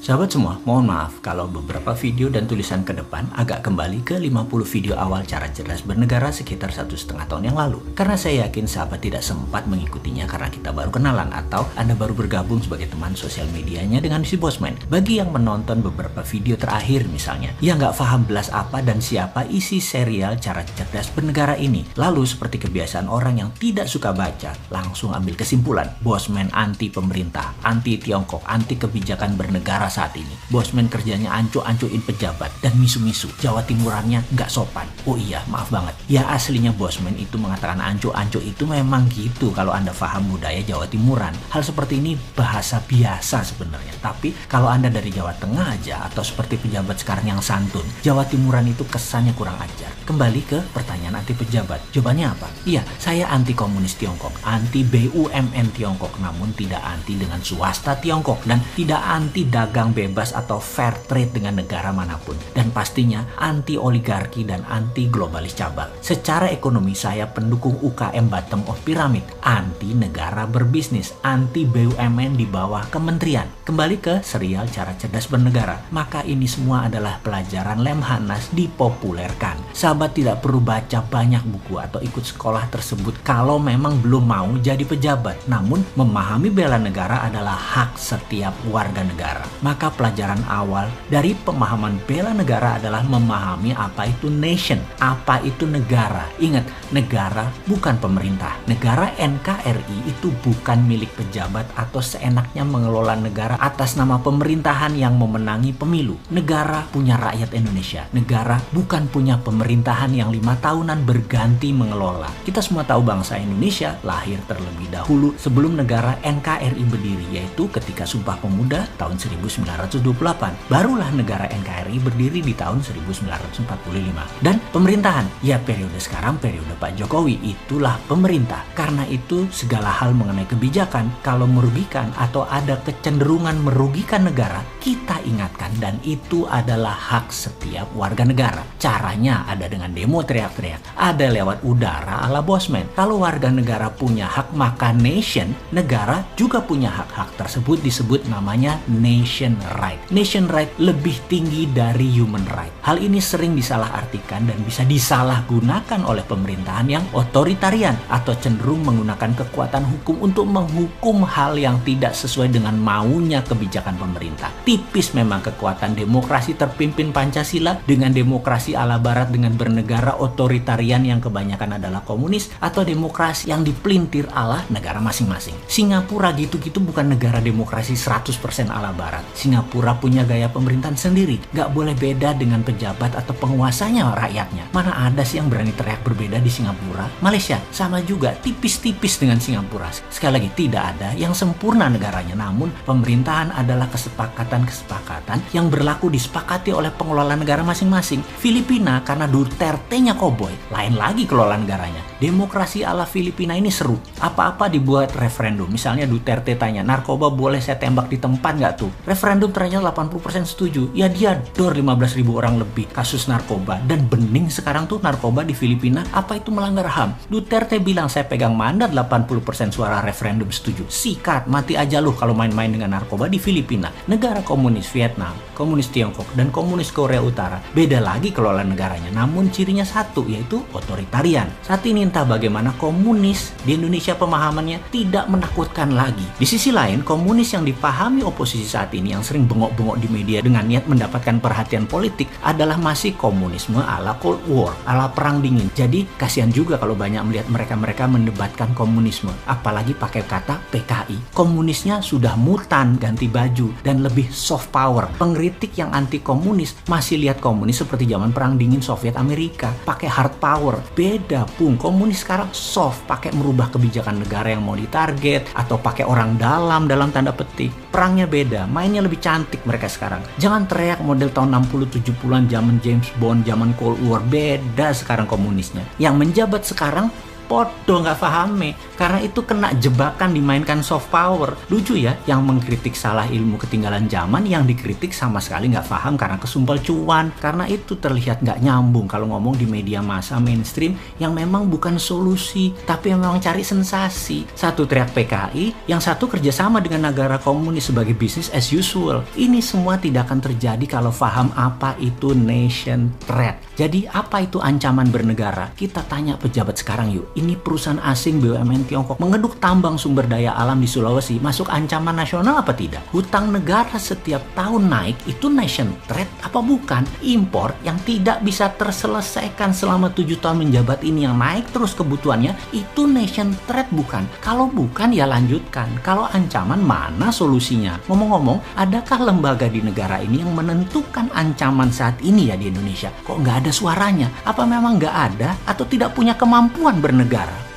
Sahabat semua, mohon maaf kalau beberapa video dan tulisan ke depan agak kembali ke 50 video awal cara cerdas bernegara sekitar 1,5 tahun yang lalu. Karena saya yakin sahabat tidak sempat mengikutinya karena kita baru kenalan atau Anda baru bergabung sebagai teman sosial medianya dengan si Bosman. Bagi yang menonton beberapa video terakhir misalnya, yang nggak paham belas apa dan siapa isi serial cara cerdas bernegara ini. Lalu seperti kebiasaan orang yang tidak suka baca, langsung ambil kesimpulan. Bosman anti pemerintah, anti Tiongkok, anti kebijakan bernegara saat ini. Bosman kerjanya ancu-ancuin pejabat dan misu-misu. Jawa Timurannya nggak sopan. Oh iya, maaf banget. Ya aslinya Bosman itu mengatakan ancu-ancu itu memang gitu kalau Anda paham budaya Jawa Timuran. Hal seperti ini bahasa biasa sebenarnya. Tapi kalau Anda dari Jawa Tengah aja atau seperti pejabat sekarang yang santun, Jawa Timuran itu kesannya kurang ajar. Kembali ke pertanyaan anti pejabat. Jawabannya apa? Iya, saya anti komunis Tiongkok, anti BUMN Tiongkok, namun tidak anti dengan swasta Tiongkok dan tidak anti dagang bebas atau fair trade dengan negara manapun, dan pastinya anti oligarki dan anti globalis cabal. Secara ekonomi saya pendukung UKM bottom of pyramid, anti negara berbisnis, anti BUMN di bawah kementerian. Kembali ke serial cara cerdas bernegara, maka ini semua adalah pelajaran Lemhanas dipopulerkan. Sahabat tidak perlu baca banyak buku atau ikut sekolah tersebut kalau memang belum mau jadi pejabat. Namun memahami bela negara adalah hak setiap warga negara. Maka pelajaran awal dari pemahaman bela negara adalah memahami apa itu nation, apa itu negara. Ingat, negara bukan pemerintah. Negara NKRI itu bukan milik pejabat atau seenaknya mengelola negara atas nama pemerintahan yang memenangi pemilu. Negara punya rakyat Indonesia. Negara bukan punya pemerintahan yang 5 tahunan berganti mengelola. Kita semua tahu bangsa Indonesia lahir terlebih dahulu sebelum negara NKRI berdiri, yaitu ketika Sumpah Pemuda tahun 1928. Barulah negara NKRI berdiri di tahun 1945. Dan pemerintahan, ya periode sekarang periode Pak Jokowi, itulah pemerintah. Karena itu segala hal mengenai kebijakan kalau merugikan atau ada kecenderungan merugikan negara, kita ingatkan, dan itu adalah hak setiap warga negara. Caranya ada dengan demo teriak-teriak, ada lewat udara ala Bosman. Kalau warga negara punya hak, maka nation, negara juga punya hak-hak tersebut disebut namanya nation right. Nation right lebih tinggi dari human right. Hal ini sering disalahartikan dan bisa disalahgunakan oleh pemerintahan yang otoritarian atau cenderung menggunakan kekuatan hukum untuk menghukum hal yang tidak sesuai dengan maunya kebijakan pemerintah. Tipis memang kekuatan demokrasi terpimpin Pancasila dengan demokrasi ala barat dengan bernegara otoritarian yang kebanyakan adalah komunis, atau demokrasi yang dipelintir ala negara masing-masing. Singapura gitu-gitu bukan negara demokrasi 100% ala barat. Singapura punya gaya pemerintahan sendiri, gak boleh beda dengan pejabat atau penguasanya rakyatnya. Mana ada sih yang berani teriak berbeda di Singapura? Malaysia sama juga, tipis-tipis dengan Singapura. Sekali lagi, tidak ada yang sempurna negaranya, namun pemerintahan adalah kesepakatan-kesepakatan yang berlaku disepakati oleh pengelola negara masing-masing. Filipina karena Duterte-nya koboi, lain lagi kelola negaranya. Demokrasi ala Filipina ini seru. Apa-apa dibuat referendum. Misalnya Duterte tanya, narkoba boleh saya tembak di tempat nggak tuh? Referendum ternyata 80% setuju. Ya dia dor 15.000 orang lebih kasus narkoba. Dan bening sekarang tuh narkoba di Filipina. Apa itu melanggar HAM? Duterte bilang saya pegang mandat 80% suara referendum setuju. Sikat, mati aja lu kalau main-main dengan narkoba di Filipina. Negara komunis Vietnam, komunis Tiongkok, dan komunis Korea Utara. Beda lagi kelola negaranya. Namun cirinya satu, yaitu otoritarian. Saat ini entah bagaimana komunis di Indonesia pemahamannya tidak menakutkan lagi. Di sisi lain, komunis yang dipahami oposisi saat ini yang sering bengok-bengok di media dengan niat mendapatkan perhatian politik adalah masih komunisme ala Cold War, ala Perang Dingin. Jadi kasihan juga kalau banyak melihat mereka-mereka mendebatkan komunisme, apalagi pakai kata PKI. Komunisnya sudah mutan, ganti baju, dan lebih soft power. Pengkritik yang anti komunis masih lihat komunis seperti zaman Perang Dingin Soviet Amerika, pakai hard power. Beda pun, komunis sekarang soft, pakai merubah kebijakan negara yang mau ditarget atau pakai orang dalam tanda petik. Perangnya beda, mainnya lebih cantik mereka sekarang. Jangan teriak model tahun 60-70-an zaman James Bond, zaman Cold War. Beda sekarang komunisnya. Yang menjabat sekarang podo nggak pahame. Karena itu kena jebakan dimainkan soft power. Lucu ya, yang mengkritik salah ilmu ketinggalan zaman, yang dikritik sama sekali nggak paham karena kesumpel cuan. Karena itu terlihat nggak nyambung kalau ngomong di media massa mainstream yang memang bukan solusi, tapi yang memang cari sensasi. Satu teriak PKI, yang satu kerjasama dengan negara komunis sebagai business as usual. Ini semua tidak akan terjadi kalau paham apa itu nation threat. Jadi apa itu ancaman bernegara? Kita tanya pejabat sekarang yuk. Ini perusahaan asing BUMN Tiongkok mengeduk tambang sumber daya alam di Sulawesi masuk ancaman nasional apa tidak? Hutang negara setiap tahun naik itu nation threat apa bukan? Impor yang tidak bisa terselesaikan selama 7 tahun menjabat ini yang naik terus kebutuhannya itu nation threat bukan? Kalau bukan ya lanjutkan. Kalau ancaman mana solusinya? Ngomong-ngomong, adakah lembaga di negara ini yang menentukan ancaman saat ini ya di Indonesia? Kok nggak ada suaranya? Apa memang nggak ada atau tidak punya kemampuan bernegara?